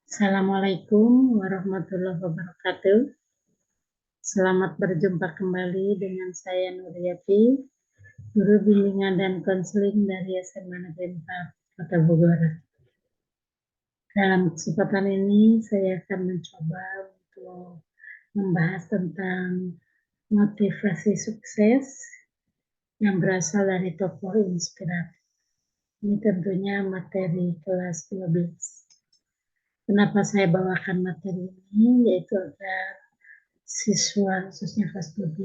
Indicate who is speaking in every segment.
Speaker 1: Assalamualaikum warahmatullahi wabarakatuh. Selamat berjumpa kembali dengan saya Nuryati, Guru Bimbingan dan Konseling dari SMA Negeri 4 Kota Bogor. Dalam kesempatan ini saya akan mencoba untuk membahas tentang motivasi sukses yang berasal dari tokoh inspiratif. Ini tentunya materi kelas 12. Kenapa saya bawakan materi ini? Yaitu agar siswa khususnya kelas 12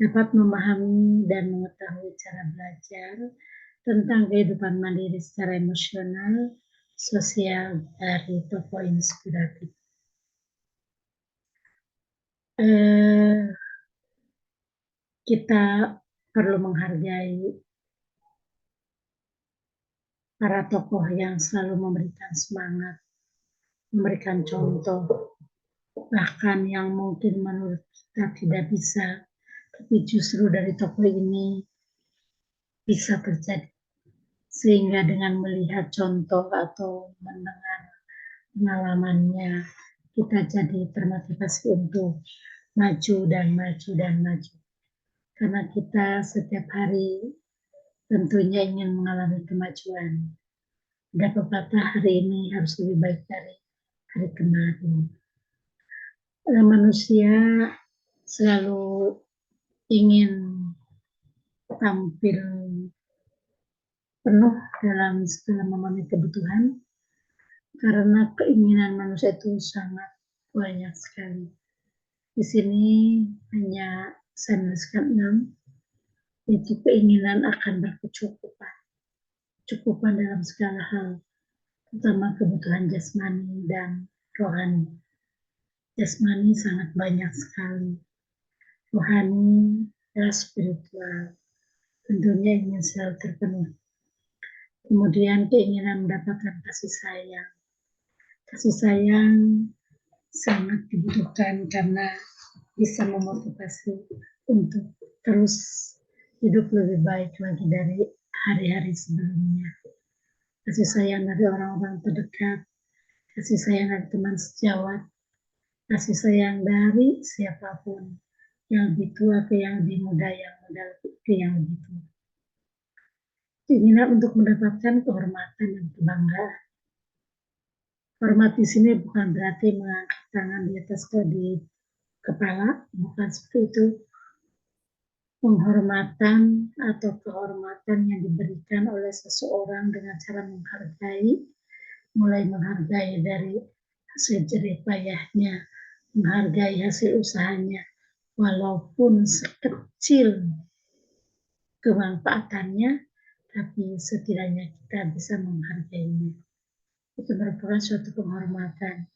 Speaker 1: dapat memahami dan mengetahui cara belajar tentang kehidupan mandiri secara emosional, sosial dari tokoh inspiratif. Kita perlu menghargai para tokoh yang selalu memberikan semangat, memberikan contoh, bahkan yang mungkin menurut kita tidak bisa, tapi justru dari tokoh ini bisa terjadi. Sehingga dengan melihat contoh atau mendengar pengalamannya, kita jadi termotivasi untuk maju dan maju dan maju. Karena kita setiap hari tentunya ingin mengalami kemajuan. Ada pepatah hari ini harus lebih baik dari hari kemarin. Manusia selalu ingin tampil penuh dalam segala memenuhi kebutuhan, karena keinginan manusia itu sangat banyak sekali. Di sini hanya saya menuliskan 6, yaitu keinginan akan berkecukupan, cukupan dalam segala hal, terutama kebutuhan jasmani dan rohani. Jasmani sangat banyak sekali, rohani dan spiritual tentunya ingin selalu terpenuhi. Kemudian keinginan mendapatkan kasih sayang. Kasih sayang sangat dibutuhkan karena bisa memotivasi untuk terus hidup lebih baik lagi dari hari-hari sebelumnya. Kasih sayang dari orang-orang terdekat, kasih sayang dari teman sejawat, kasih sayang dari siapapun, yang lebih tua ke yang lebih muda, yang muda ke yang lebih tua. Keinginan untuk mendapatkan kehormatan dan kebanggaan. Hormat di sini bukan berarti mengangkat tangan di atas di kepala, bukan seperti itu. Penghormatan atau kehormatan yang diberikan oleh seseorang dengan cara menghargai, mulai menghargai dari hasil jerih payahnya, menghargai hasil usahanya, walaupun sekecil kemanfaatannya, tapi setidaknya kita bisa menghargainya. Itu merupakan suatu penghormatan.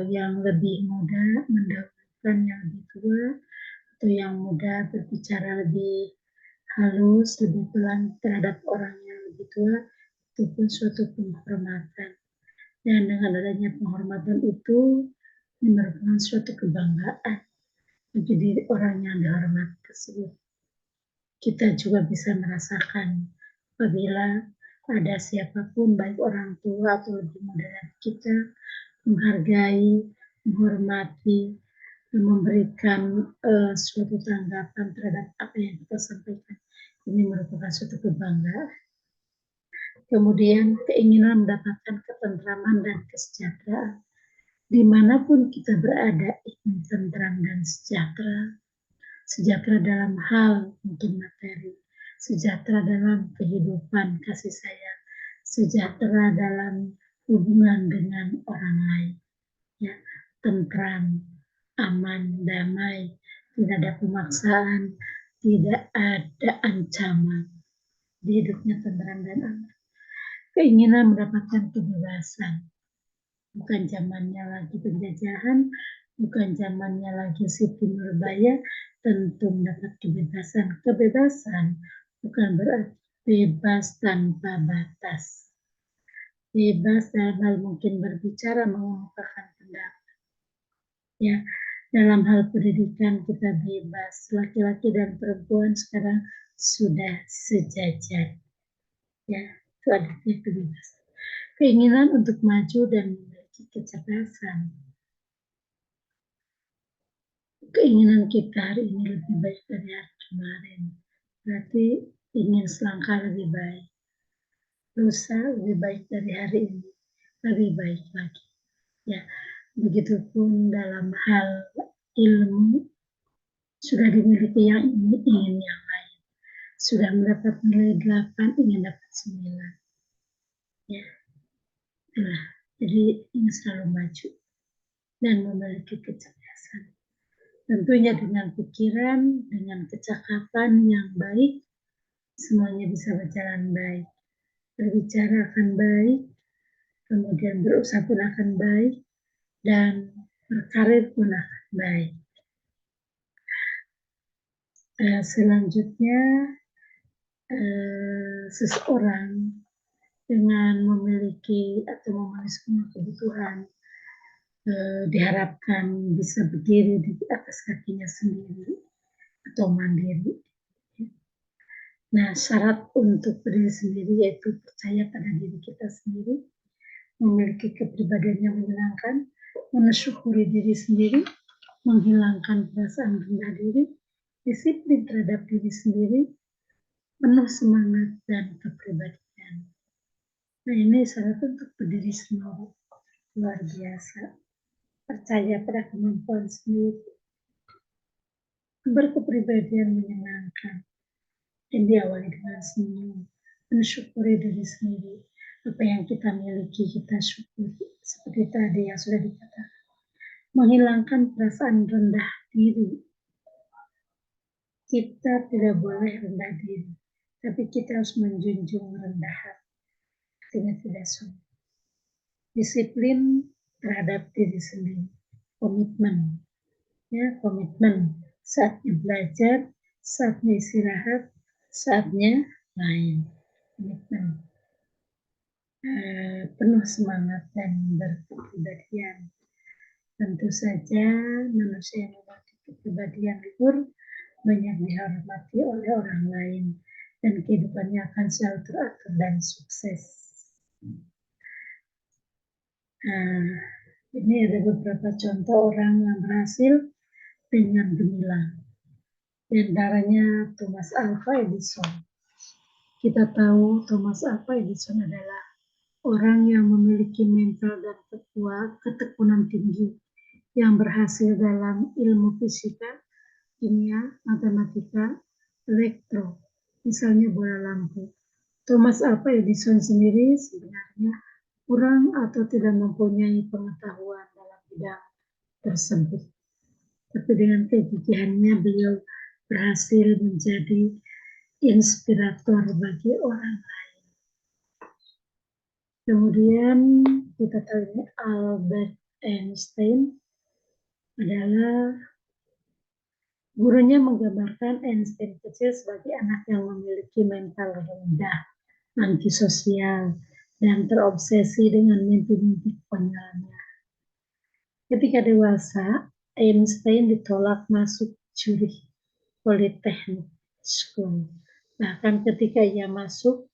Speaker 1: Yang lebih muda mendahulukan yang lebih tua, atau yang muda berbicara lebih halus, lebih pelan terhadap orang yang lebih tua, itu pun suatu penghormatan. Dan dengan adanya penghormatan itu, ini merupakan suatu kebanggaan bagi diri orang yang dihormati tersebut. Kita juga bisa merasakan apabila ada siapapun, baik orang tua atau lebih muda dari kita, menghargai, menghormati, memberikan suatu tanggapan terhadap apa yang kita sampaikan. Ini merupakan suatu kebanggaan. Kemudian keinginan mendapatkan ketentraman dan kesejahteraan. Dimanapun kita berada, ingin tentram dan sejahtera. Sejahtera dalam hal mungkin materi, sejahtera dalam kehidupan kasih sayang, sejahtera dalam hubungan dengan orang lain. Ya, tentram, aman, damai, tidak ada pemaksaan, tidak ada ancaman. Di hidupnya tentram dan aman. Keinginan mendapatkan kebebasan. Bukan zamannya lagi penjajahan, bukan zamannya lagi Siti Nurbaya, tentu mendapat kebebasan. Kebebasan bukan berarti bebas tanpa batas. Bebas dalam hal mungkin berbicara, mengungkapkan pendapat. Ya, dalam hal pendidikan kita bebas. Laki-laki dan perempuan sekarang sudah sejajar. Ya, itu ada kebebasan. keinginan untuk maju dan memiliki kecerdasan. Keinginan kita hari ini lebih baik dari hari kemarin. Berarti ingin selangkah lebih baik. Lusa lebih baik dari hari ini. Lebih baik lagi. Ya, begitupun dalam hal ilmu, sudah dimiliki yang ini, ingin yang lain. Sudah mendapat nilai 8, ingin dapat 9. Ya, itulah. Jadi ingin selalu maju dan memiliki kecerdasan. Tentunya dengan pikiran, dengan kecakapan yang baik, semuanya bisa berjalan baik. Berbicara akan baik, kemudian berusaha pun akan baik, dan berkarir pun akan baik. Selanjutnya, seseorang dengan memiliki atau memenuhi semua kebutuhan diharapkan bisa berdiri di atas kakinya sendiri atau mandiri. Nah, syarat untuk berdiri sendiri yaitu percaya pada diri kita sendiri, memiliki kepribadian yang menyenangkan, mensyukuri diri sendiri, menghilangkan perasaan rendah diri, disiplin terhadap diri sendiri, penuh semangat dan kepribadian. Nah, ini syarat untuk berdiri sendiri. Luar biasa. Percaya pada kemampuan sendiri. Berkepribadian menyenangkan. Dan diawali dengan senyum. Mensyukuri diri sendiri. Apa yang kita miliki, kita syukuri. Seperti tadi yang sudah dikatakan. Menghilangkan perasaan rendah diri. Kita tidak boleh rendah diri. Tapi kita harus menjunjung rendah hati. Artinya tidak sombong. Disiplin terhadap diri sendiri. Komitmen. Ya, komitmen. Saatnya belajar, saatnya istirahat, saatnya main. Komitmen. Penuh semangat dan berkepribadian. Tentu saja manusia yang memiliki kepribadian luhur banyak dihormati oleh orang lain dan kehidupannya akan selalu teratur dan sukses. Ini ada beberapa contoh orang yang berhasil dengan gemilang. Di antaranya Thomas Alva Edison. Kita tahu Thomas Alva Edison adalah orang yang memiliki mental dan ketekunan tinggi yang berhasil dalam ilmu fisika, kimia, matematika, elektro, misalnya bola lampu. Thomas Alva Edison sendiri sebenarnya kurang atau tidak mempunyai pengetahuan dalam bidang tersebut. Tapi dengan kegigihannya beliau berhasil menjadi inspirator bagi orang lain. Kemudian kita tahu ini Albert Einstein adalah gurunya menggambarkan Einstein kecil sebagai anak yang memiliki mental rendah, antisosial, dan terobsesi dengan mimpi-mimpi konyolnya. Ketika dewasa, Einstein ditolak masuk Zurich Polytechnic School. Bahkan ketika ia masuk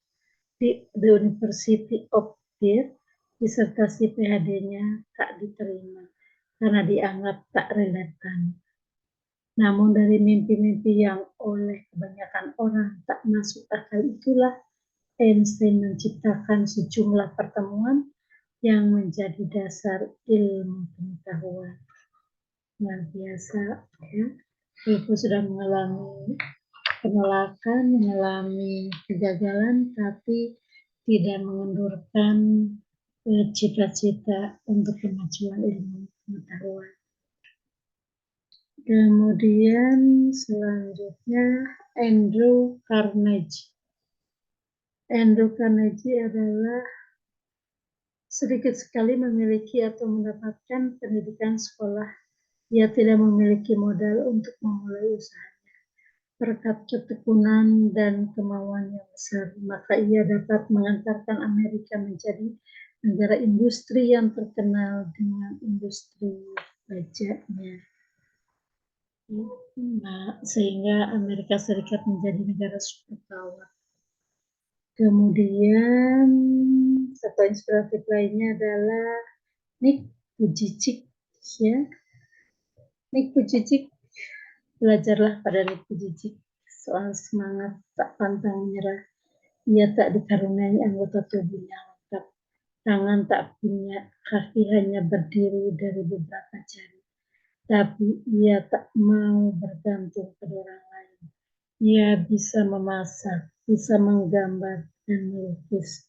Speaker 1: di The University of Beer, disertasi PhD-nya tak diterima karena dianggap tak relevan. Namun dari mimpi-mimpi yang oleh kebanyakan orang tak masuk akal itulah Einstein menciptakan sejumlah pertemuan yang menjadi dasar ilmu pengetahuan. Luar biasa, ya. Walaupun sudah mengalami penolakan, mengalami kegagalan, tapi tidak mengendurkan cita-cita untuk kemajuan ilmu pengetahuan. Kemudian selanjutnya Andrew Carnegie. Andrew Carnegie adalah sedikit sekali memiliki atau mendapatkan pendidikan sekolah. Ia tidak memiliki modal untuk memulai usahanya. Berkat ketekunan dan kemauan yang besar, maka ia dapat mengantarkan Amerika menjadi negara industri yang terkenal dengan industri bajaknya. Nah, sehingga Amerika Serikat menjadi negara superpower. Kemudian apa tokoh inspiratif lainnya adalah Nick Vujicic, ya. Nick Vujicic, belajarlah pada Nick Vujicic soal semangat tak pantang menyerah. Ia tak dikaruniai anggota tubuhnya lengkap, tangan tak punya, kaki hanya berdiri dari beberapa jari. Tapi ia tak mau bergantung pada orang lain. Ia bisa memasak, bisa menggambar dan melukis,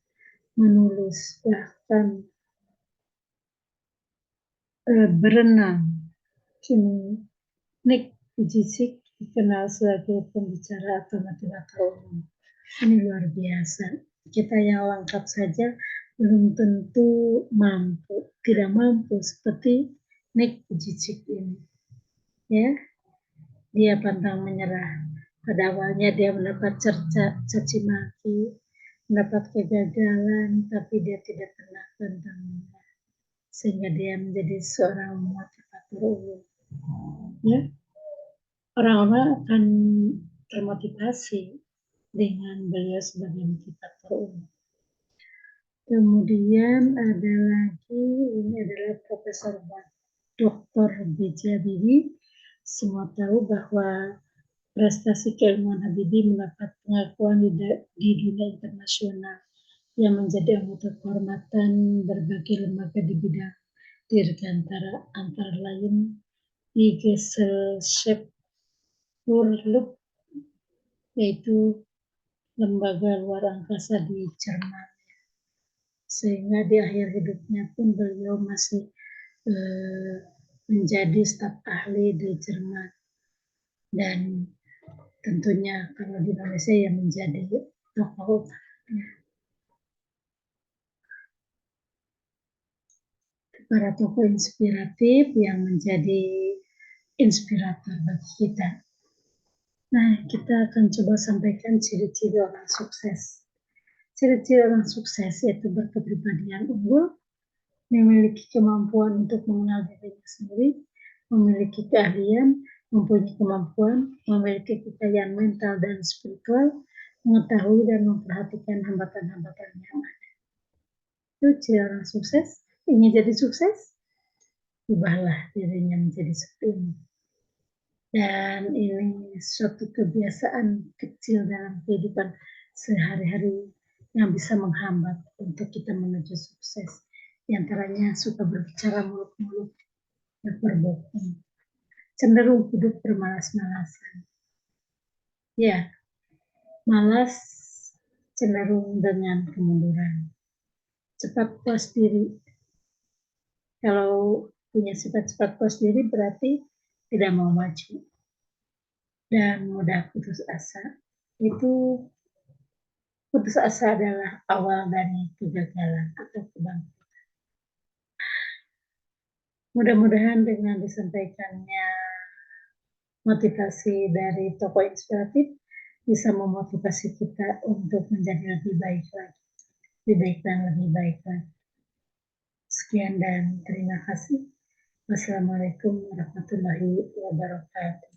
Speaker 1: menulis, bahkan berenang. Kini Nick Vujicic dikenal sebagai pembicara atau motivator umum. Ini luar biasa. Kita yang lengkap saja belum tentu mampu, tidak mampu seperti Nick Vujicic ini. Ya, dia pantang menyerah. Pada awalnya dia mendapat cerca, caci maki, mendapat kegagalan, tapi dia tidak pernah pantang menyerah. Sehingga dia menjadi seorang motivator umum. Ya, orang-orang akan termotivasi dengan beliau sebagai motivator umum. Kemudian ada lagi, ini adalah Profesor Dr. B.J. Habibie. Semua tahu bahwa prestasi keilmuan Habibie mendapat pengakuan di dunia internasional yang menjadi anggota kehormatan berbagai lembaga di bidang dirgantara, antara lain di Gesellschaft für Luft, yaitu lembaga luar angkasa di Jerman. Sehingga di akhir hidupnya pun beliau masih menjadi staf ahli di Jerman, dan tentunya kalau di Indonesia ya menjadi tokoh para tokoh inspiratif yang menjadi inspirator bagi kita. Nah, kita akan coba sampaikan ciri-ciri orang sukses. Ciri-ciri orang sukses yaitu berkepribadian unggul, memiliki kemampuan untuk mengenal dirinya sendiri, memiliki keahlian, mempunyai kemampuan, memiliki kekayaan mental dan spiritual, mengetahui dan memperhatikan hambatan-hambatan yang ada. Itu ciri orang sukses. Ingin jadi sukses? Ubahlah dirinya menjadi seperti ini. Dan ini suatu kebiasaan kecil dalam kehidupan sehari-hari yang bisa menghambat untuk kita menuju sukses. Di antaranya suka berbicara mulut-mulut, berbohong, cenderung hidup bermalas-malasan. Ya, malas cenderung dengan kemunduran. Cepat puas diri. Kalau punya sifat cepat puas diri berarti tidak mau maju. Dan mudah putus asa. Itu putus asa adalah awal dari kegagalan atau kebangkrutan. Mudah-mudahan dengan disampaikannya motivasi dari tokoh inspiratif bisa memotivasi kita untuk menjadi lebih baik lagi, lebih baik dan lebih baik lagi. Sekian dan terima kasih. Wassalamualaikum warahmatullahi wabarakatuh.